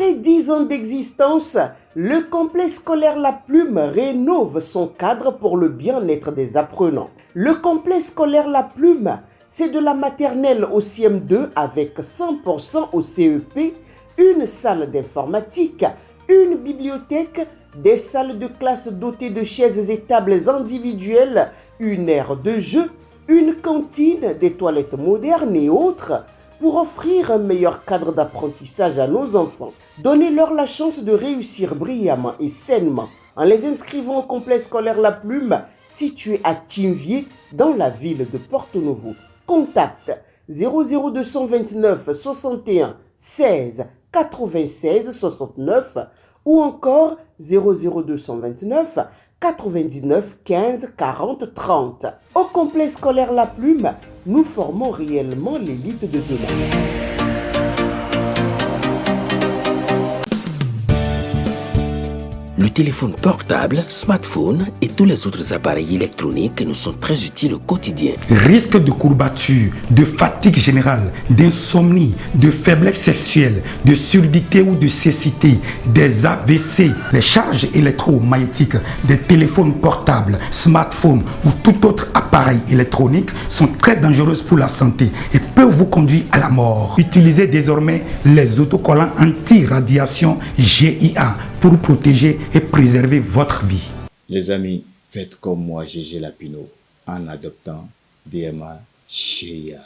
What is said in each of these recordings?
Après 10 ans d'existence, le complexe scolaire La Plume rénove son cadre pour le bien-être des apprenants. Le complexe scolaire La Plume, c'est de la maternelle au CM2 avec 100% au CEP, une salle d'informatique, une bibliothèque, des salles de classe dotées de chaises et tables individuelles, une aire de jeu, une cantine, des toilettes modernes et autres, pour offrir un meilleur cadre d'apprentissage à nos enfants. Donnez-leur la chance de réussir brillamment et sainement en les inscrivant au complexe scolaire La Plume, situé à Tinvier, dans la ville de Porto-Novo. Contact 00229 61 16 96 69 ou encore 00229 99 15 40 30. Au complexe scolaire La Plume, nous formons réellement l'élite de demain. Le téléphone portable, smartphone et tous les autres appareils électroniques nous sont très utiles au quotidien. Risque de courbature, de fatigue générale, d'insomnie, de faiblesse sexuelle, de surdité ou de cécité, des AVC, les charges électromagnétiques des téléphones portables, smartphones ou tout autre appareil électronique sont très dangereuses pour la santé et peuvent vous conduire à la mort. Utilisez désormais les autocollants anti-radiation GIA pour protéger et préserver votre vie. Les amis, faites comme moi, Gégé Lapino, en adoptant DMA GIA.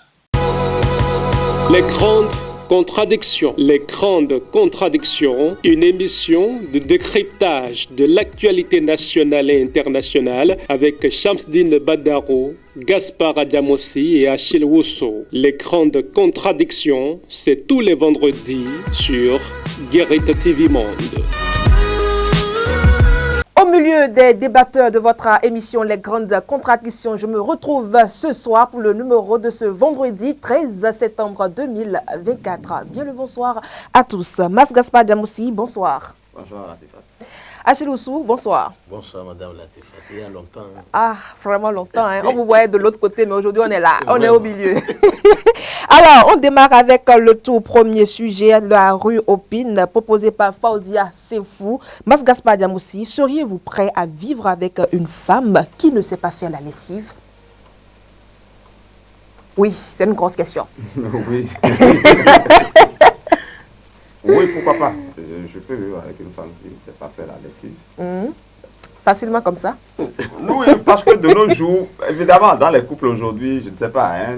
Les grandes contradictions. Les grandes contradictions, une émission de décryptage de l'actualité nationale et internationale avec Shamsdine Badaro, Gaspard Adamossi et Achille Wusso. Les grandes contradictions, c'est tous les vendredis sur Guérite TV Monde. Au milieu des débatteurs de votre émission Les Grandes Contradictions, je me retrouve ce soir pour le numéro de ce vendredi 13 septembre 2024. Bien le bonsoir à tous. Mas Gaspard Adamossi, bonsoir. Bonsoir Latifat. Achille Wusso, bonsoir. Bonsoir Madame Latifat, il y a longtemps. Ah, vraiment longtemps. Hein? On vous voyait de l'autre côté, mais aujourd'hui on est là, on est au milieu. Alors, on démarre avec le tout premier sujet, la rue Opine, proposé par Fauzia Sefou. Mas Gaspard Adamossi, seriez-vous prêt à vivre avec une femme qui ne sait pas faire la lessive? Oui, c'est une grosse question. Oui. Oui, pourquoi pas. Je peux vivre avec une femme qui ne sait pas faire la lessive. Facilement comme ça? Oui, parce que de nos jours, évidemment, dans les couples aujourd'hui, je ne sais pas, hein,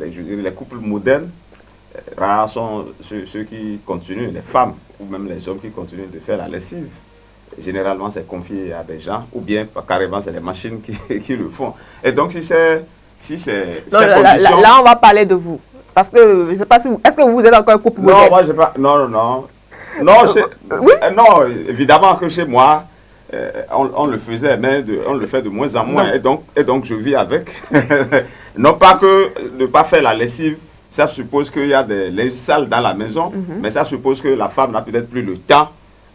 les couples modernes, rares sont ceux qui continuent, les femmes ou même les hommes qui continuent de faire la lessive. Généralement, c'est confié à des gens, ou bien carrément, c'est les machines qui le font. Et donc, si c'est non, là, on va parler de vous. Parce que, je ne sais pas si vous... Est-ce que vous êtes encore un couple moderne? Non, moi, je ne sais pas... Non, oui? Non, évidemment que chez moi, on le faisait, mais on le fait de moins en moins. Et donc, je vis avec. Non pas que ne pas faire la lessive, ça suppose qu'il y a des linges sales dans la maison, mais ça suppose que la femme n'a peut-être plus le temps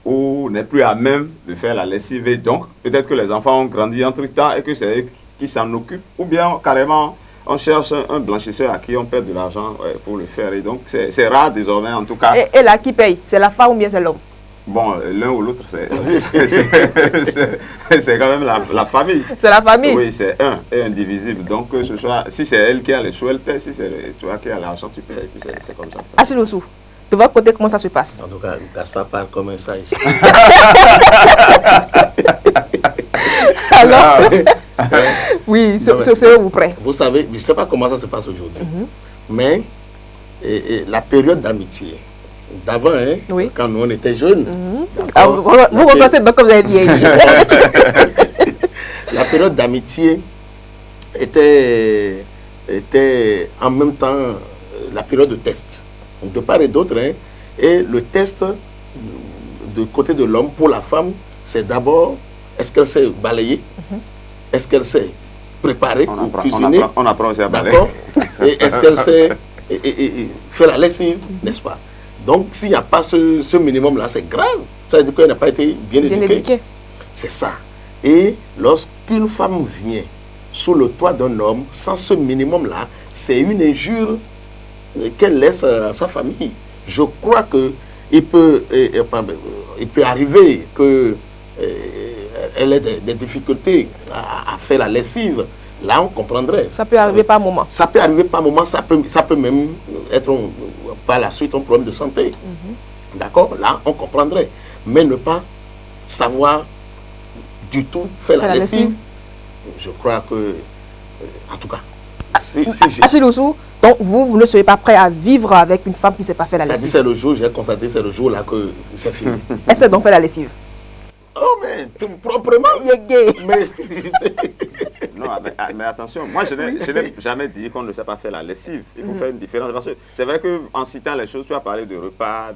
ou n'est plus à même de faire la lessive. Et donc, peut-être que les enfants ont grandi entre-temps et que c'est eux qui s'en occupent. Ou bien, carrément, on cherche un blanchisseur à qui on perd de l'argent pour le faire. Et donc, c'est rare désormais, en tout cas. Et là, qui paye? C'est la femme ou bien c'est l'homme? Bon, l'un ou l'autre, c'est quand même la famille. C'est la famille? Oui, c'est un et indivisible. Donc, que ce soit, si c'est elle qui a les sous, elle paie. Si c'est toi qui as l'argent, tu paies. Et puis c'est comme ça. Achille Wusso, de votre côté, comment ça se passe? En tout cas, Gaspard parle comme un sage. Alors, oui, serez-vous prêt? Vous savez, je ne sais pas comment ça se passe aujourd'hui, mais la période d'amitié, d'avant, hein, oui, quand nous on était jeunes. Vous reconnaissez donc que vous avez vieilli. La période d'amitié était en même temps la période de test. Donc, de part et d'autre, hein, et le test du côté de l'homme pour la femme, c'est d'abord, est-ce qu'elle sait balayer, est-ce qu'elle sait préparer ou cuisiner, on apprend aussi à balayer. d'accord, et est-ce qu'elle sait faire la lessive, n'est-ce pas? Donc, s'il n'y a pas ce minimum-là, c'est grave. Ça veut dire qu'elle n'a pas été bien éduquée. C'est ça. Et lorsqu'une femme vient sous le toit d'un homme, sans ce minimum-là, c'est une injure qu'elle laisse à sa famille. Je crois que il peut arriver que elle ait des difficultés à faire la lessive. Là, on comprendrait. Ça peut arriver par moment. Ça peut arriver par moment, ça peut même être par la suite un problème de santé. D'accord? Là, on comprendrait. Mais ne pas savoir du tout faire la lessive, je crois que, en tout cas, Achille Oussou, donc vous ne serez pas prêt à vivre avec une femme qui ne sait pas faire la lessive. C'est le jour, j'ai constaté, c'est le jour là que c'est fini. Elle sait donc faire la lessive. Oh, mais proprement. Il est gay. Non, mais attention, moi je n'ai jamais dit qu'on ne sait pas faire la lessive. Il faut faire une différence. Parce que c'est vrai qu'en citant les choses, tu as parlé de repas.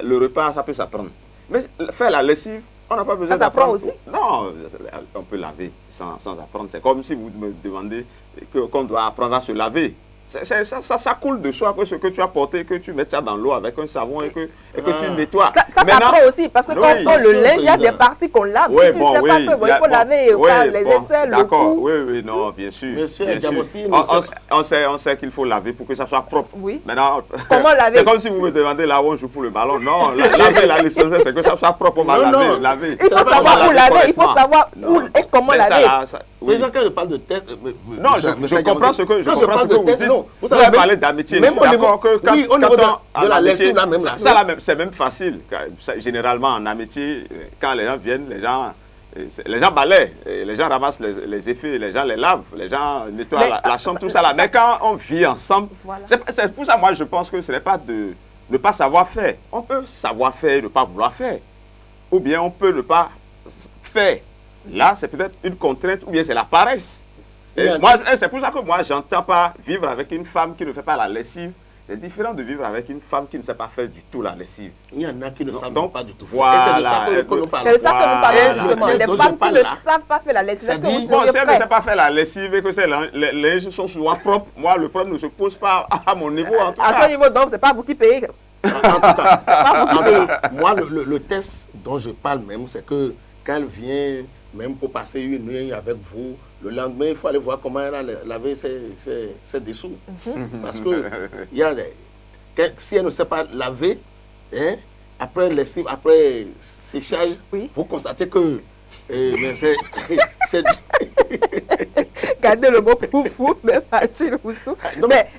Le repas, ça peut s'apprendre. Mais faire la lessive, on n'a pas besoin d'apprendre. Ça s'apprend aussi? Non, on peut laver sans apprendre. C'est comme si vous me demandez qu'on doit apprendre à se laver. Ça coule de soi que ce que tu as porté, que tu mets ça dans l'eau avec un savon et que tu nettoies. Ça s'apprend aussi, parce que quand on prend le linge, il y a des parties qu'on lave. Oui, si tu ne sais pas que il faut laver les aisselles, le cou. Oui, non, bien sûr. Monsieur on sait qu'il faut laver pour que ça soit propre. Oui. Maintenant, comment laver? C'est comme si vous me demandez là où on joue pour le ballon. Non, laver la l'essentiel, c'est que ça soit propre. On va laver. Il faut savoir où laver, il faut savoir où et comment laver. Président, quand je parle de test... Non, je comprends ce que vous dites. Vous avez parlé d'amitié. Même au niveau de la lessive, là, même là. Ça, c'est même facile. Généralement, en amitié, quand les gens viennent, les gens balayent, les gens ramassent les effets, les gens les lavent, les gens nettoient la chambre, tout ça là. Mais quand on vit ensemble, c'est pour ça, moi, je pense que ce n'est pas de ne pas savoir faire. On peut savoir faire et ne pas vouloir faire. Ou bien on peut ne pas faire. Là, c'est peut-être une contrainte, ou bien c'est la paresse. C'est pour ça que moi, j'entends pas vivre avec une femme qui ne fait pas la lessive. C'est différent de vivre avec une femme qui ne sait pas faire du tout la lessive. Il y en a qui ne savent pas du tout faire. Voilà. C'est de ça que nous parlons justement. Les femmes qui ne savent pas faire la lessive. Est-ce que vous seriez prêts? Si elle ne sait pas faire la lessive et que les linges sont souvent propres, moi, le problème ne se pose pas à mon niveau. En tout cas. À ce niveau, donc, c'est pas vous qui payez. En tout cas, c'est pas vous qui payez. Moi, le test dont je parle même, c'est que quand elle vient, même pour passer une nuit avec vous, le lendemain, il faut aller voir comment elle a lavé ses dessous. Parce que si elle ne sait pas laver, après lessive, après séchage, vous constatez que c'est... Gardez le mot pour vous, même Achille Oussou.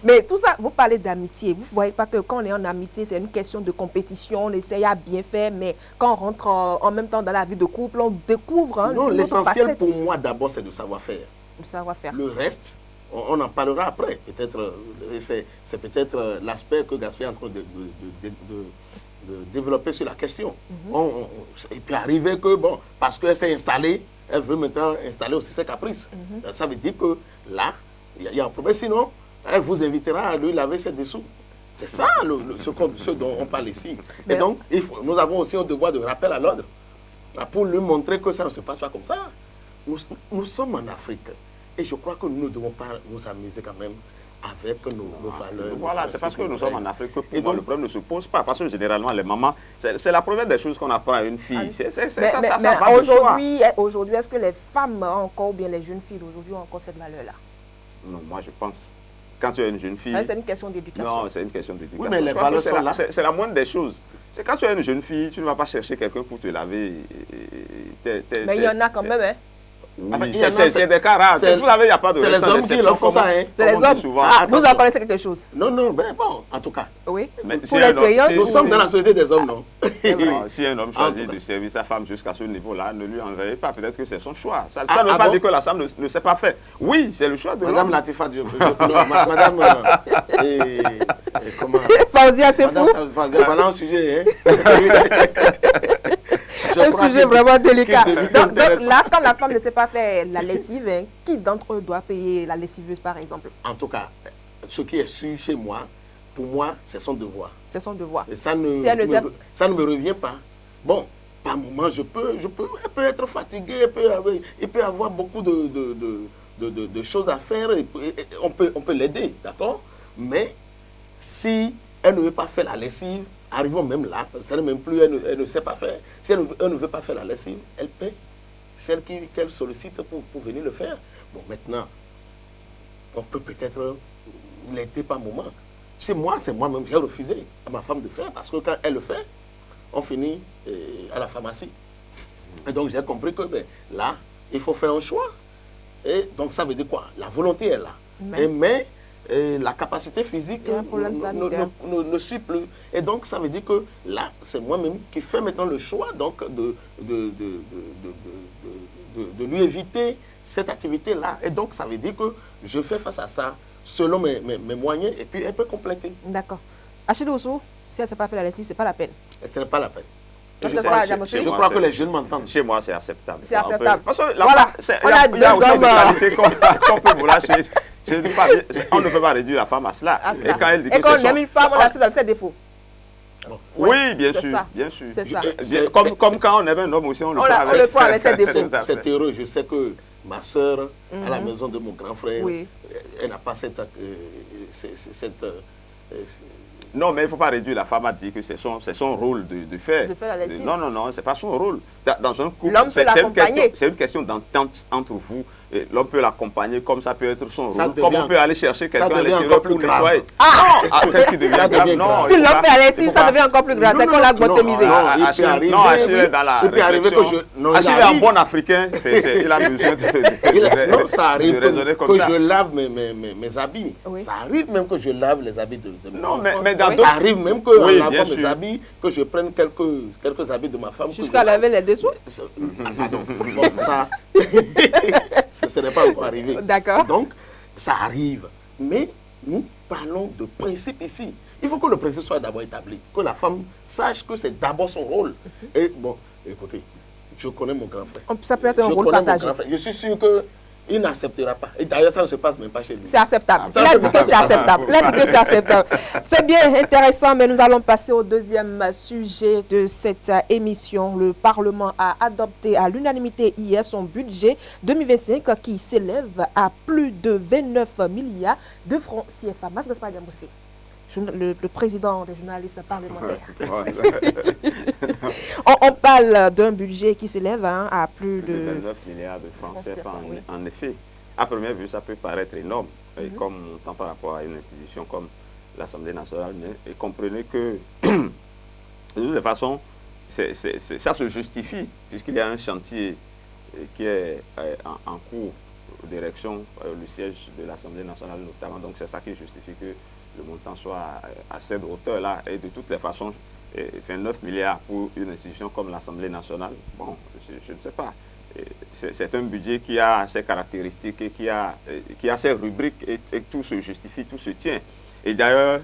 Mais tout ça, vous parlez d'amitié. Vous ne voyez pas que quand on est en amitié, c'est une question de compétition, on essaye à bien faire, mais quand on rentre en même temps dans la vie de couple, on découvre... non, l'essentiel pour moi d'abord, c'est de savoir faire. De savoir faire. Le reste, on en parlera après. Peut-être, c'est peut-être l'aspect que Gaspard est en train de développer sur la question. Il peut arriver que, bon, parce qu'elle s'est installée, elle veut maintenant installer aussi ses caprices. Ça veut dire que là, il y a un problème. Sinon, elle vous invitera à lui laver ses dessous. C'est ça ce dont on parle ici. Et donc, nous avons aussi un devoir de rappel à l'ordre pour lui montrer que ça ne se passe pas comme ça. Nous sommes en Afrique. Et je crois que nous ne devons pas nous amuser quand même avec nos valeurs. Voilà, c'est parce que nous sommes en Afrique que pour moi, le problème ne se pose pas. Parce que généralement, les mamans, c'est la première des choses qu'on apprend à une fille. Mais aujourd'hui, est-ce que les femmes encore, ou bien les jeunes filles aujourd'hui ont encore cette valeur-là? Non, moi je pense. Quand tu es une jeune fille... C'est une question d'éducation. Non, c'est une question d'éducation. Oui, mais les valeurs sont là. C'est la moindre des choses. C'est quand tu es une jeune fille, tu ne vas pas chercher quelqu'un pour te laver. Mais il y en a quand même, hein. Oui, c'est des cas rares. Vous savez, il n'y a pas de... C'est les hommes qui le font ça, hein. C'est les hommes. Vous en connaissez quelque chose? Non, ben bon, en tout cas. Oui. Pour l'expérience, nous sommes dans la société des hommes, non? Si un homme choisit de servir sa femme jusqu'à ce niveau-là, ne lui enverrez pas. Peut-être que c'est son choix. Ça ne veut pas dire que la femme ne sait pas faire. Oui, c'est le choix de l'homme. Madame Latifa Diop. Madame... Comment? Fauzia, c'est fou. Voilà un sujet, hein. Un sujet vraiment délicat. Donc là, quand la femme ne sait pas faire la lessive, qui d'entre eux doit payer la lessiveuse, par exemple? En tout cas, ce qui est su chez moi, pour moi, c'est son devoir. C'est son devoir. Et ça ne me revient pas. Bon, par moment, elle peut être fatiguée, il peut avoir beaucoup de choses à faire, et on peut l'aider, d'accord? Mais si elle ne veut pas faire la lessive, arrivons même là, ça n'est même plus, elle ne sait pas faire. Si elle ne veut pas faire la lessive, elle paie celle qu'elle sollicite pour venir le faire. Bon, maintenant, on peut peut-être l'aider par moment. C'est moi-même, j'ai refusé à ma femme de faire, parce que quand elle le fait, on finit à la pharmacie. Et donc j'ai compris que là, il faut faire un choix. Et donc ça veut dire quoi? La volonté est là. Mais la capacité physique ne suit plus. Et donc ça veut dire que là, c'est moi-même qui fais maintenant le choix donc, de lui éviter cette activité-là. Et donc ça veut dire que je fais face à ça selon mes moyens et puis elle peut compléter. D'accord. Achille Oussou, si elle ne s'est pas fait la lessive, ce n'est pas la peine. Ce n'est pas la peine. Je crois que les jeunes m'entendent. Chez moi, c'est acceptable. C'est acceptable. Parce que voilà. On a deux hommes. Qu'on peut vouloir on ne peut pas réduire la femme à cela. Et quand elle dit que on aime une femme, on a ses défauts. Oui, bien sûr. C'est ça. Comme quand on aime un homme aussi, on le prend avec ses défauts. C'est heureux. Je sais que ma soeur, à la maison de mon grand frère, elle n'a pas cette non, mais il ne faut pas réduire la femme à dire que c'est son rôle de faire. De faire la lessive. Non, ce n'est pas son rôle. Dans un couple, l'homme peut l'accompagner. C'est une question d'entente entre vous. L'homme peut l'accompagner comme ça peut être son rôle. Comme on peut aller chercher quelqu'un à l'extérieur pour nettoyer. Qu'est-ce qui devient grave? Non, si l'homme fait la lessive, ça devient encore plus grave. C'est qu'on l'a botomisé. Non, Achille est dans la réflexion. Achille est un bon Africain. Il a besoin de raisonner comme ça. Que je lave mes habits. Ça arrive même que je lave les habits de mes enfants. Ça arrive même que en lavant mes habits, que je prenne quelques habits de ma femme. Jusqu'à laver les dessous? Pardon. Ça, ce n'est pas encore arrivé. D'accord. Donc, ça arrive. Mais nous parlons de principe ici. Il faut que le principe soit d'abord établi. Que la femme sache que c'est d'abord son rôle. Et bon, écoutez, je connais mon grand frère. Ça peut être un rôle partagé. Je suis sûr qu'il n'acceptera pas. Et d'ailleurs, ça ne se passe même pas chez lui. C'est acceptable. Il a dit que c'est acceptable. C'est bien intéressant, mais nous allons passer au deuxième sujet de cette émission. Le Parlement a adopté à l'unanimité hier son budget 2025 qui s'élève à plus de 29 milliards de francs CFA. Le président des journalistes parlementaires. On parle d'un budget qui s'élève à plus de 29 milliards de francs CFA. En effet, à première vue, ça peut paraître énorme, comme tant par rapport à une institution comme l'Assemblée nationale. Mais comprenez que, de toute façon, ça se justifie, puisqu'il y a un chantier qui est en cours d'érection, le siège de l'Assemblée nationale notamment. Donc c'est ça qui justifie que le montant soit à cette hauteur-là. Et de toutes les façons, 29 milliards pour une institution comme l'Assemblée nationale, bon, je ne sais pas. C'est un budget qui a ses caractéristiques et qui a ses rubriques et tout se justifie, tout se tient. Et d'ailleurs,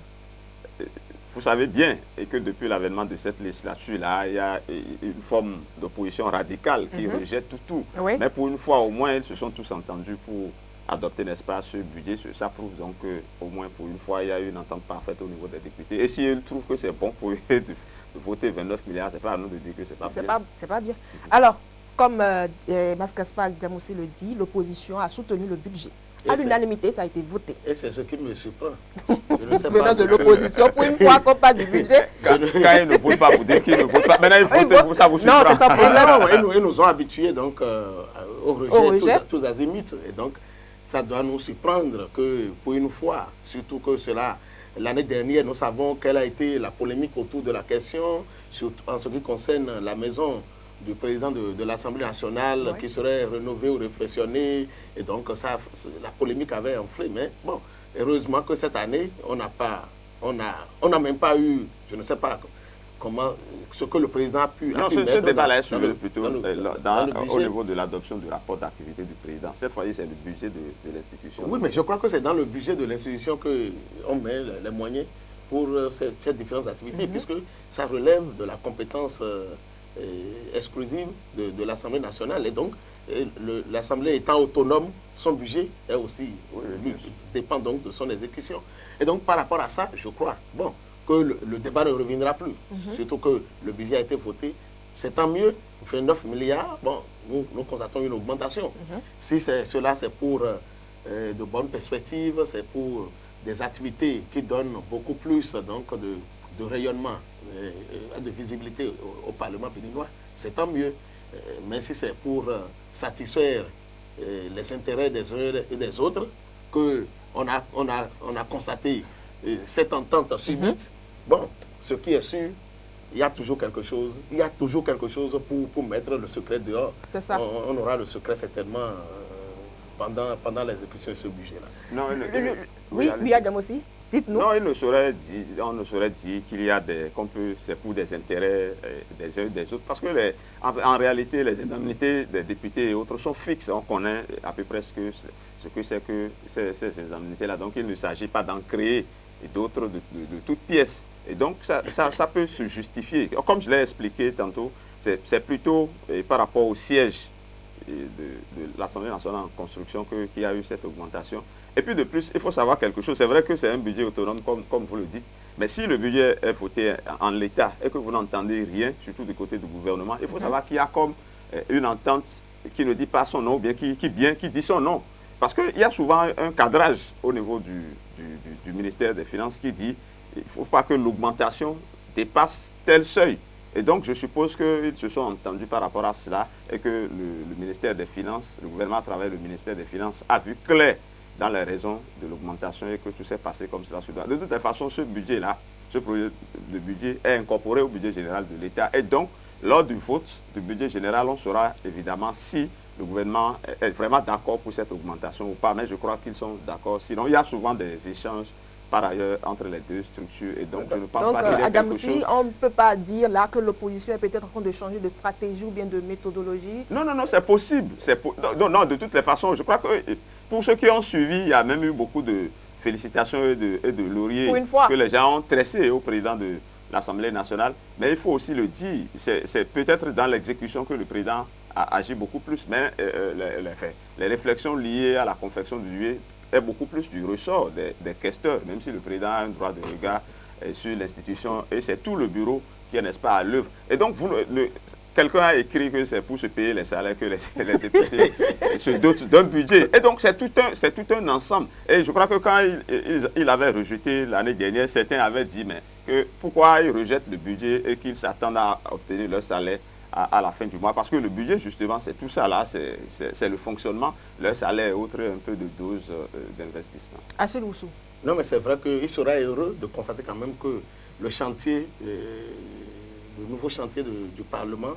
vous savez bien que depuis l'avènement de cette législature-là, il y a une forme d'opposition radicale qui rejette tout. Oui. Mais pour une fois, au moins, ils se sont tous entendus pour adopter, n'est-ce pas, ce budget. Ça prouve donc qu'au moins pour une fois, il y a une entente parfaite au niveau des députés. Et s'ils trouvent que c'est bon pour eux de voter 29 milliards, ce n'est pas à nous de dire que c'est pas bien. C'est pas bien. Alors, comme Mascaspar Diamoussi le dit, l'opposition a soutenu le budget. À l'unanimité, ça a été voté. Et c'est ce qui me surprend. Venant de l'opposition, pour une fois qu'on parle du budget. Quand ils ne votent pas, vous dites qu'ils ne votent pas. Maintenant, ils votent, ça vous surprend. Non, c'est ça le problème. Ils nous ont habitués donc, au rejet, tous azimuts. Et donc, ça doit nous surprendre que pour une fois, surtout que l'année dernière, nous savons quelle a été la polémique autour de la question, en ce qui concerne la maison du président de l'Assemblée nationale qui serait rénovée ou réfectionnée. Et donc, la polémique avait enflé. Mais bon, heureusement que cette année, on n'a même pas eu, je ne sais pas comment, ce que le président a pu Non, ce débat-là est suivi plutôt au niveau de l'adoption du rapport d'activité du président. Cette fois-ci, c'est le budget de l'institution. Oui, mais je crois que c'est dans le budget de l'institution qu'on met les moyens pour ces différentes activités, puisque ça relève de la compétence exclusive de l'Assemblée nationale. Et donc, l'Assemblée étant autonome, son budget est aussi, dépend donc de son exécution. Et donc, par rapport à ça, je crois que le débat ne reviendra plus. Surtout que le budget a été voté. C'est tant mieux, 29 milliards, bon, nous constatons une augmentation. Si cela, c'est pour de bonnes perspectives, c'est pour des activités qui donnent beaucoup plus donc, de rayonnement, de visibilité au Parlement béninois, c'est tant mieux. Mais si c'est pour satisfaire les intérêts des uns et des autres, qu'on a constaté cette entente subite, bon, ce qui est sûr, il y a toujours quelque chose. Il y a toujours quelque chose pour mettre le secret dehors. C'est ça. On aura le secret certainement pendant l'exécution de ce budget-là. Non, Oui, Adam aussi. Dites-nous. Non, on ne saurait dire qu'il y a c'est pour des intérêts des uns et des autres. Parce que en réalité, les indemnités des députés et autres sont fixes. On connaît à peu près ce que c'est que ces indemnités-là. Donc, il ne s'agit pas d'en créer d'autres de toutes pièces. Et donc, ça peut se justifier. Comme je l'ai expliqué tantôt, c'est plutôt par rapport au siège de l'Assemblée nationale en construction qu'il y a eu cette augmentation. Et puis de plus, il faut savoir quelque chose. C'est vrai que c'est un budget autonome, comme vous le dites. Mais si le budget est voté en l'état et que vous n'entendez rien, surtout du côté du gouvernement, il faut savoir qu'il y a comme une entente qui ne dit pas son nom, ou bien qui dit son nom. Parce qu'il y a souvent un cadrage au niveau du ministère des Finances qui dit qu'il ne faut pas que l'augmentation dépasse tel seuil. Et donc, je suppose qu'ils se sont entendus par rapport à cela et que le ministère des Finances, le gouvernement à travers le ministère des Finances, a vu clair dans les raisons de l'augmentation et que tout s'est passé comme cela. De toute façon, ce budget-là, ce projet de budget est incorporé au budget général de l'État. Et donc, lors du vote du budget général, on saura évidemment si le gouvernement est vraiment d'accord pour cette augmentation ou pas. Mais je crois qu'ils sont d'accord. Sinon, il y a souvent des échanges par ailleurs entre les deux structures. Et donc, je ne pense pas qu'il y ait Adam, quelque chose... on ne peut pas dire là que l'opposition est peut-être en train de changer de stratégie ou bien de méthodologie. Non, c'est possible. Non, de toutes les façons, je crois que pour ceux qui ont suivi, il y a même eu beaucoup de félicitations et de lauriers que les gens ont tressés au président de l'Assemblée nationale. Mais il faut aussi le dire, c'est peut-être dans l'exécution que le président a agi beaucoup plus. Mais les réflexions liées à la confection du budget est beaucoup plus du ressort des questeurs, même si le président a un droit de regard sur l'institution et c'est tout le bureau qui est, n'est-ce pas, à l'œuvre. Et donc, quelqu'un a écrit que c'est pour se payer les salaires que les députés se dotent d'un budget. Et donc, c'est tout un ensemble. Et je crois que quand il avait rejeté l'année dernière, certains avaient dit, mais pourquoi ils rejettent le budget et qu'ils s'attendent à obtenir leur salaire à la fin du mois, parce que le budget, justement, c'est tout ça là, c'est le fonctionnement, leur salaire et autres, un peu de dose d'investissement. Assez Loussou. Non, mais c'est vrai qu'il sera heureux de constater quand même que le chantier, le nouveau chantier du Parlement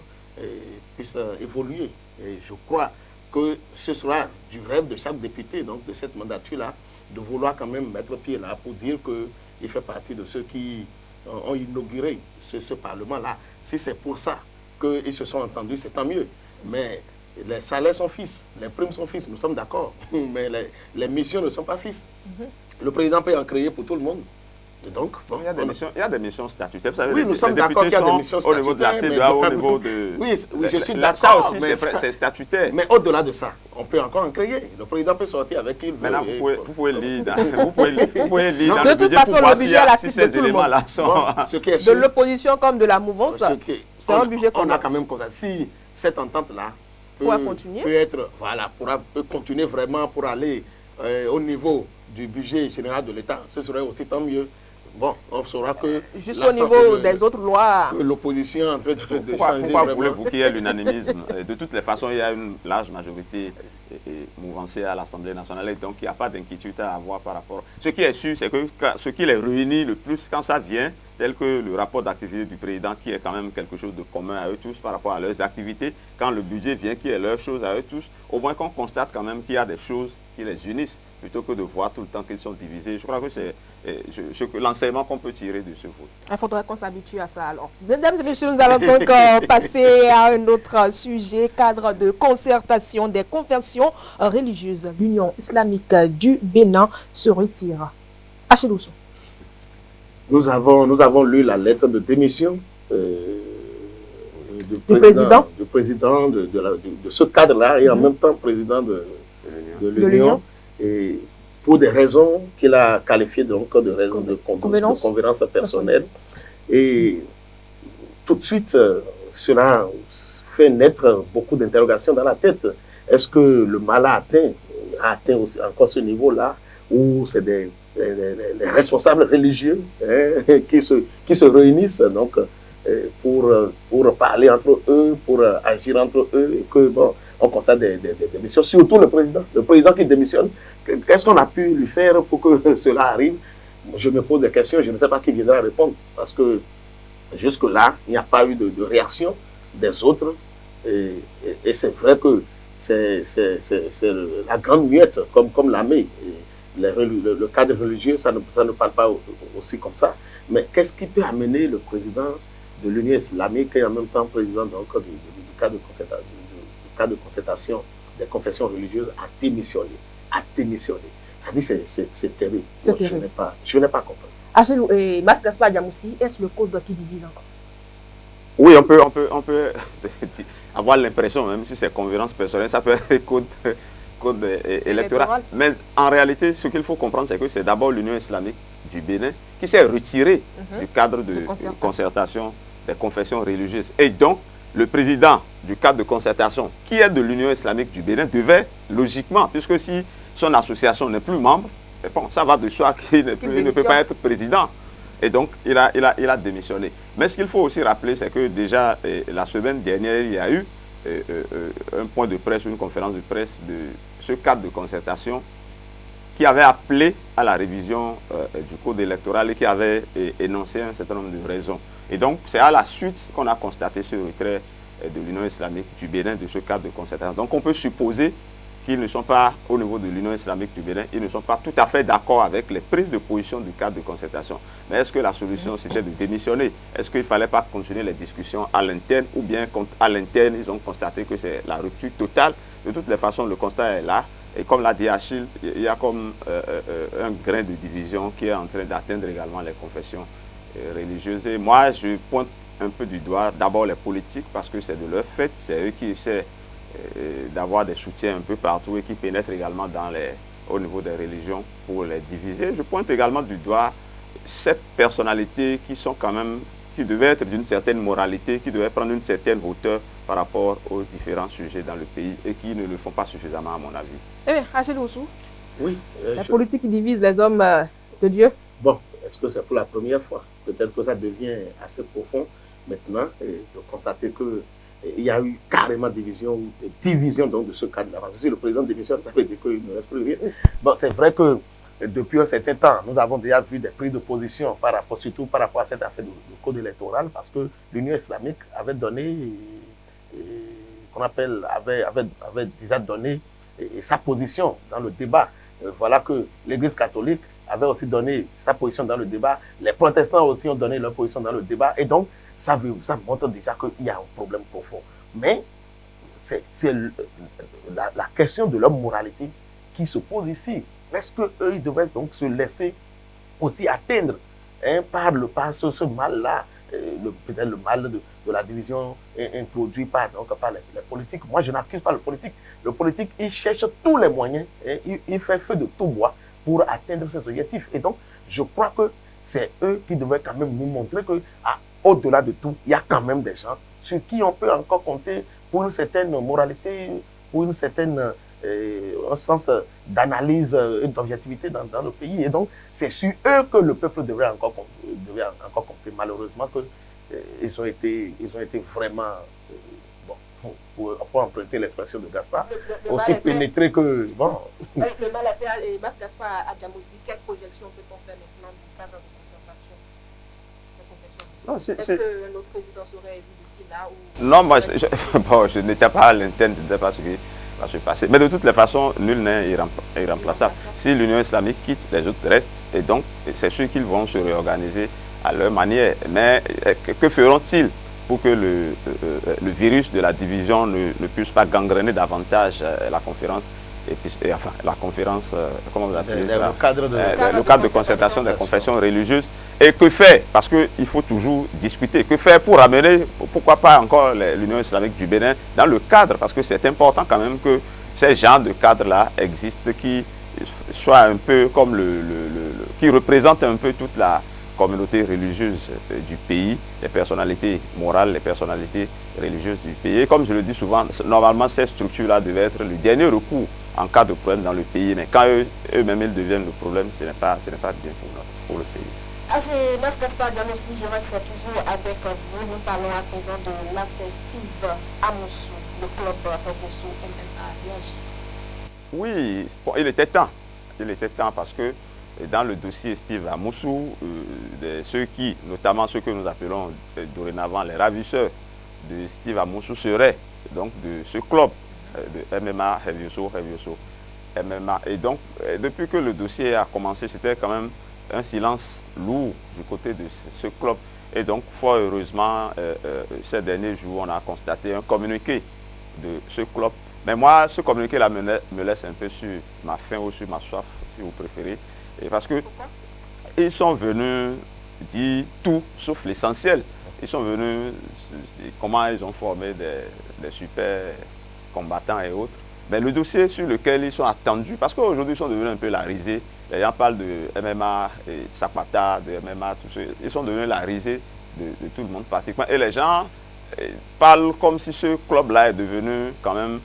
puisse évoluer. Et je crois que ce sera du rêve de chaque député, donc de cette mandature-là, de vouloir quand même mettre pied là pour dire qu'il fait partie de ceux qui ont inauguré ce Parlement-là. Si c'est pour ça qu'ils se sont entendus, c'est tant mieux. Mais les salaires sont fixes, les primes sont fixes, nous sommes d'accord. Mais les missions ne sont pas fixes. Le président peut en créer pour tout le monde. Et donc, bon, il y a des missions statutaires. Vous savez, oui, nous sommes d'accord qu'il y a des missions statutaires. Au niveau de la CEDEAO, au niveau de... Oui, je suis d'accord. Ça aussi, c'est statutaire. Mais au-delà de ça, on peut encore en créer. Le président peut sortir avec qui il veut. Maintenant, vous pouvez lire dans de toute façon, le budget à la cible de tout le monde. De l'opposition comme de la mouvance, c'est un budget commun. On a quand même constaté. Si cette entente-là peut continuer vraiment pour aller au niveau du budget général de l'État, ce serait aussi tant mieux. Bon, on saura que... Jusqu'au niveau des autres lois... L'opposition est en train de changer. Pourquoi voulez-vous qu'il y ait l'unanimisme? De toutes les façons, il y a une large majorité mouvancée à l'Assemblée nationale. Et donc, il n'y a pas d'inquiétude à avoir par rapport... Ce qui est sûr, c'est que ce qui les réunit le plus quand ça vient, tel que le rapport d'activité du président, qui est quand même quelque chose de commun à eux tous par rapport à leurs activités, quand le budget vient, qui est leur chose à eux tous, au moins qu'on constate quand même qu'il y a des choses qui les unissent, plutôt que de voir tout le temps qu'ils sont divisés. Je crois que c'est l'enseignement qu'on peut tirer de ce vote. Il faudrait qu'on s'habitue à ça alors. Mesdames et messieurs, nous allons donc passer à un autre sujet, cadre de concertation des confessions religieuses. L'Union islamique du Bénin se retire. Acheloussou. Nous avons lu la lettre de démission du président de ce cadre-là et en même temps président de l'Union. Et pour des raisons qu'il a qualifiées donc de raisons de convenance personnelle. Et tout de suite, cela fait naître beaucoup d'interrogations dans la tête. Est-ce que le mal a atteint aussi encore ce niveau-là, où c'est les responsables religieux qui se réunissent donc, pour parler entre eux, pour agir entre eux, et que bon, on constate des démissions, surtout le président qui démissionne. Qu'est-ce qu'on a pu lui faire pour que cela arrive? Je me pose des questions, je ne sais pas qui viendra répondre, parce que Jusque-là, il n'y a pas eu de réaction des autres. Et c'est vrai que c'est la grande muette, comme l'armée. Le cadre religieux, ça ne parle pas aussi comme ça. Mais qu'est-ce qui peut amener le président de l'Union islamique et en même temps président du cadre de concertation des confessions religieuses à démissionner? Ça dit c'est terrible. Je n'ai pas compris. Achille et Mas Gaspard Diamoussi, est-ce le code qui divise encore? Oui, on peut avoir l'impression, même si c'est convenance personnelle, ça peut être code électoral. Mais en réalité, ce qu'il faut comprendre, c'est que c'est d'abord l'Union islamique du Bénin qui s'est retirée du cadre de concertation des confessions religieuses. Et donc, le président du cadre de concertation, qui est de l'Union islamique du Bénin, devait logiquement, puisque si son association n'est plus membre, bon, ça va de soi qu'il ne peut pas être président. Et donc, il a démissionné. Mais ce qu'il faut aussi rappeler, c'est que déjà, la semaine dernière, il y a eu un point de presse, une conférence de presse de ce cadre de concertation qui avait appelé à la révision du code électoral et qui avait énoncé un certain nombre de raisons. Et donc, c'est à la suite qu'on a constaté ce retrait de l'Union islamique du Bénin de ce cadre de concertation. Donc, on peut supposer qu'ils ne sont pas, au niveau de l'Union islamique du Bénin, ils ne sont pas tout à fait d'accord avec les prises de position du cadre de concertation. Mais est-ce que la solution, c'était de démissionner? Est-ce qu'il ne fallait pas continuer les discussions à l'interne? Ou bien, à l'interne, ils ont constaté que c'est la rupture totale? De toutes les façons, le constat est là. Et comme l'a dit Achille, il y a comme un grain de division qui est en train d'atteindre également les confessions religieuses. Et moi, je pointe un peu du doigt d'abord les politiques, parce que c'est de leur fait, c'est eux qui essaient d'avoir des soutiens un peu partout et qui pénètrent également au niveau des religions pour les diviser. Je pointe également du doigt ces personnalités qui sont quand même, qui devaient être d'une certaine moralité, qui devaient prendre une certaine hauteur par rapport aux différents sujets dans le pays et qui ne le font pas suffisamment à mon avis. Eh bien, Achille Oussou, oui, la politique qui divise les hommes de Dieu. Bon, est-ce que c'est pour la première fois? Peut-être que ça devient assez profond maintenant de constater que il y a eu carrément division donc, de ce cadre-là. Si le président démissionne, ça veut dire qu'il ne reste plus rien. Bon, c'est vrai que depuis un certain temps, nous avons déjà vu des prises de position, surtout par rapport à cette affaire du code électoral, parce que l'Union islamique avait donné, avait déjà donné sa position dans le débat. Voilà que l'Église catholique avait aussi donné sa position dans le débat. Les protestants aussi ont donné leur position dans le débat. Et donc, ça montre déjà qu'il y a un problème profond. Mais c'est la question de leur moralité qui se pose ici. Est-ce qu'eux, ils devraient donc se laisser aussi atteindre par ce mal-là, peut-être le mal de la division introduit par les politiques? Moi, je n'accuse pas le politique. Le politique, il cherche tous les moyens, il fait feu de tout bois pour atteindre ses objectifs. Et donc, je crois que c'est eux qui devraient quand même nous montrer que au-delà de tout, il y a quand même des gens sur qui on peut encore compter pour une certaine moralité, pour un sens d'analyse et d'objectivité dans le pays. Et donc, c'est sur eux que le peuple devrait encore compter. Malheureusement, ils ont été vraiment, pour emprunter l'expression de Gaspard, aussi pénétrés que... Bon. Avec le mal à faire, et Mas Gaspard à Diamoussi, quelle projection peut-on faire maintenant du cadre de conservation? Est-ce que notre président serait élu d'ici là ou... Non, moi, je n'étais pas à l'interne, je ne sais pas ce qui va se passer. Mais de toutes les façons, nul n'est irremplaçable. Si l'Union islamique quitte, les autres restent. Et donc, c'est sûr qu'ils vont se réorganiser à leur manière. Mais que feront-ils pour que le virus de la division ne puisse pas gangréner davantage la conférence? La conférence, comment vous appelez ça? Le cadre de concertation des confessions religieuses. Et que faire? Parce qu'il faut toujours discuter. Que faire pour amener, pourquoi pas encore l'Union islamique du Bénin dans le cadre? Parce que c'est important quand même que ces genres de cadres-là existent, qui soient un peu comme qui représentent un peu toute la communauté religieuse du pays, les personnalités morales, les personnalités religieuses du pays. Et comme je le dis souvent, normalement, ces structures-là devaient être le dernier recours en cas de problème dans le pays. Mais quand eux-mêmes ils deviennent le problème, ce n'est pas bien pour le pays. Mas Gaspard Diamoussi, je reste toujours avec vous. Nous parlons à présent de l'affaire Steve Amoussou, le club Amoussou MMA réagit. Oui, il était temps. Il était temps parce que dans le dossier Steve Amoussou, notamment ceux que nous appelons dorénavant les ravisseurs de Steve Amoussou seraient donc de ce club de MMA Hevioso MMA. Et donc, depuis que le dossier a commencé, c'était quand même un silence lourd du côté de ce club. Et donc, fort heureusement, ces derniers jours, on a constaté un communiqué de ce club. Mais moi, ce communiqué-là me laisse un peu sur ma faim ou sur ma soif, si vous préférez. Et parce que ils sont venus dire tout sauf l'essentiel. Ils sont venus comment ils ont formé des super combattants et autres. Mais le dossier sur lequel ils sont attendus, parce qu'aujourd'hui ils sont devenus un peu la risée. Les gens parlent de MMA, et Sapata, de MMA, tout ça. Ils sont devenus la risée de tout le monde pratiquement. Et les gens parlent comme si ce club-là est devenu quand même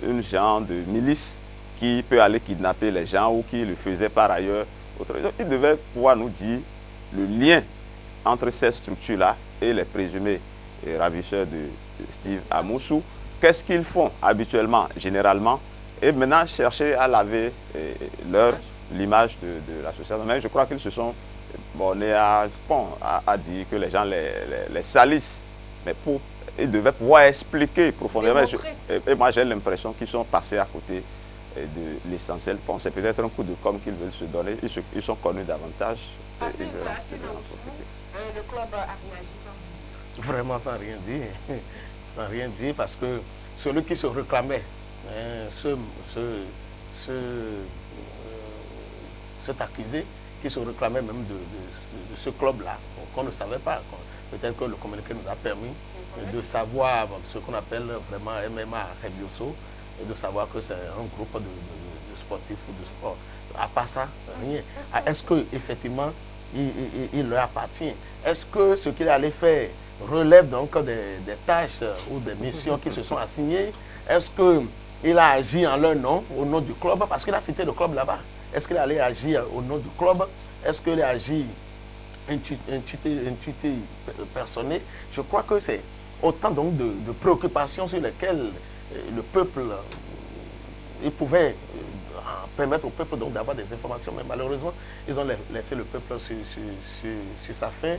une genre de milice qui peut aller kidnapper les gens ou qui le faisait par ailleurs. Ils devaient pouvoir nous dire le lien entre ces structures-là et les présumés ravisseurs de Steve Amoussou. Qu'est-ce qu'ils font habituellement, généralement, et maintenant chercher à laver l'image de l'association. Mais je crois qu'ils se sont bornés à dire que les gens les salissent. Mais ils devaient pouvoir expliquer profondément. Et moi, j'ai l'impression qu'ils sont passés à côté de l'essentiel. Bon, c'est peut-être un coup de com' qu'ils veulent se donner. Ils sont connus davantage. Le club a réagi vraiment sans rien dire. Sans rien dire, parce que celui qui se réclamait, cet accusé qui se réclamait même de ce club-là, qu'on ne savait pas. Peut-être que le communiqué nous a permis de savoir ce qu'on appelle vraiment MMA Hevioso, et de savoir que c'est un groupe de sportifs ou de sport. À part ça, rien. Est-ce qu'effectivement, il leur appartient? Est-ce que ce qu'il allait faire relève donc des tâches ou des missions qui se sont assignées? Est-ce qu'il a agi en leur nom, au nom du club? Parce qu'il a cité le club là-bas. Est-ce qu'il allait agir au nom du club? Est-ce qu'il a agi intuité personnelle? Je crois que c'est autant donc de préoccupations sur lesquelles le peuple, il pouvait permettre au peuple donc d'avoir des informations, mais malheureusement, ils ont laissé le peuple sur sa faim,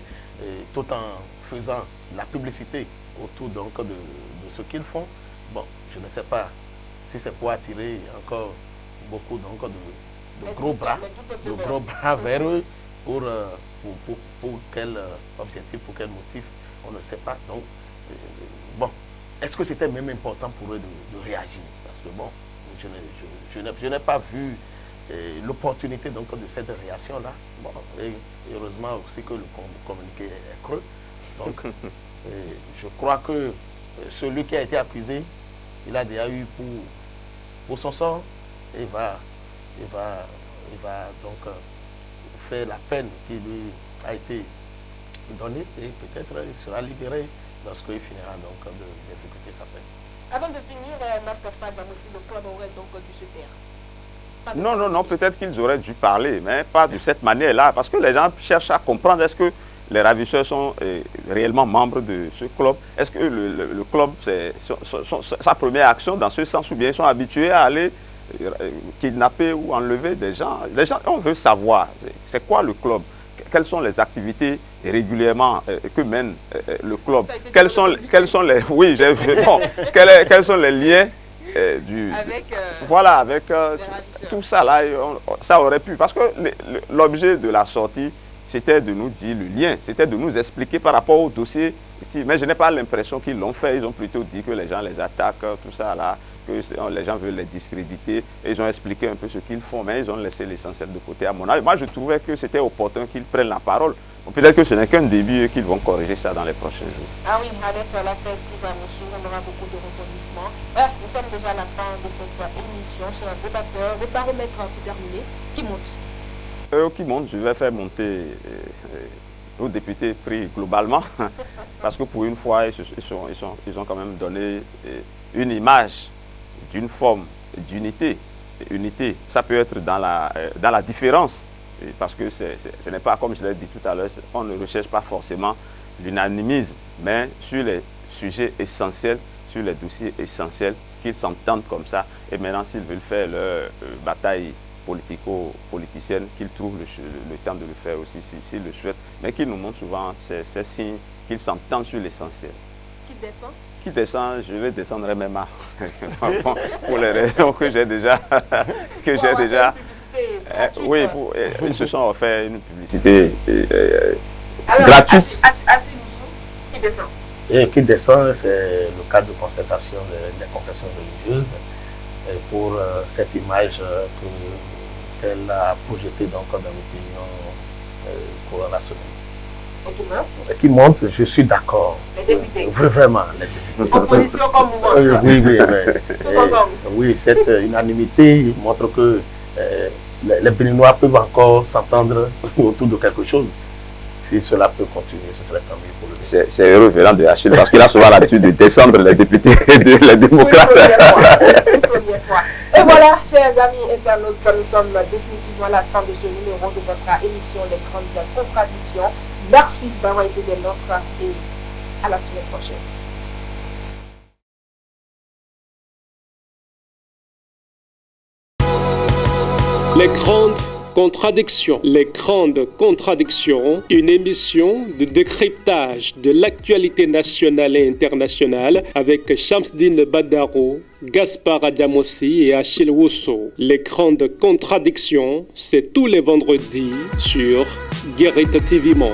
tout en faisant la publicité autour donc de ce qu'ils font. Bon, je ne sais pas si c'est pour attirer encore beaucoup donc de gros bras vers eux, pour quel objectif, pour quel motif, on ne sait pas. Donc, bon, est-ce que c'était même important pour eux de réagir? Parce que bon, je n'ai pas vu l'opportunité donc de cette réaction-là. Bon, et heureusement aussi que le communiqué est creux. Donc, je crois que celui qui a été accusé, il a déjà eu pour son sort, et va donc faire la peine qui lui a été donnée, et peut-être il sera libéré lorsqu'il finira donc d'exécuter sa peine. Avant de finir, le club aurait donc dû se taire. Non, peut-être qu'ils auraient dû parler, mais pas de cette manière-là, parce que les gens cherchent à comprendre, est-ce que les ravisseurs sont réellement membres de ce club? Est-ce que le club, c'est sa première action dans ce sens, ou bien ils sont habitués à aller kidnapper ou enlever des gens? Les gens, on veut savoir, c'est quoi le club? Quelles sont les activités régulièrement que mène le club? Quels sont les oui, bon, quels sont les liens avec tout ça là? Ça aurait pu, parce que l'objet de la sortie, c'était de nous dire le lien, c'était de nous expliquer par rapport au dossier ici. Mais je n'ai pas l'impression qu'ils l'ont fait. Ils ont plutôt dit que les gens les attaquent, tout ça là, que les gens veulent les discréditer. Et ils ont expliqué un peu ce qu'ils font, mais ils ont laissé l'essentiel de côté. À mon avis, moi je trouvais que c'était opportun qu'ils prennent la parole. Peut-être que ce n'est qu'un début et qu'ils vont corriger ça dans les prochains jours. Ah oui, avec la fête Steve Amoussou, on aura beaucoup de rebondissements. Nous sommes déjà à la fin de cette émission sur un débatteur. Le baromètre pour terminer, qui monte? Qui monte, je vais faire monter nos députés pris globalement, parce que pour une fois, ils ont quand même donné une image d'une forme d'unité. Unité, ça peut être dans la différence, parce que ce n'est pas, comme je l'ai dit tout à l'heure, on ne recherche pas forcément l'unanimisme, mais sur les sujets essentiels, sur les dossiers essentiels, qu'ils s'entendent comme ça. Et maintenant, s'ils veulent faire leur bataille politico-politiciennes, qu'ils trouvent le temps de le faire aussi s'ils le souhaitent, mais qu'ils nous montrent souvent ces signes qu'ils s'entendent sur l'essentiel. Qui descend, je vais descendre même pour les raisons que j'ai déjà. Oui, ils se sont offert une publicité gratuite. Qui descend? Et qui descend, c'est le cadre de concertation des confessions religieuses pour cette image qu'elle a projetée donc, dans l'opinion coronationnelle. Et qui montre, je suis d'accord. Les députés. Vraiment, les députés. Opposition comme mouvement. Oui, cette unanimité montre que les Béninois peuvent encore s'entendre autour de quelque chose. Si cela peut continuer, ce serait tant mieux pour le Bénin. C'est heureux venant de Achille parce qu'il a souvent l'habitude de descendre les députés et les démocrates. Une première fois. Et voilà, chers amis internautes, nous sommes définitivement à la fin de ce numéro de votre émission Les Grandes Contradictions. Merci d'avoir été des nôtres et à la semaine prochaine. Les grandes contradictions. Les grandes contradictions, une émission de décryptage de l'actualité nationale et internationale avec Shamsdine Badaro, Gaspard Adamossi et Achille Wusso. Les grandes contradictions, c'est tous les vendredis sur Guérite TV Monde.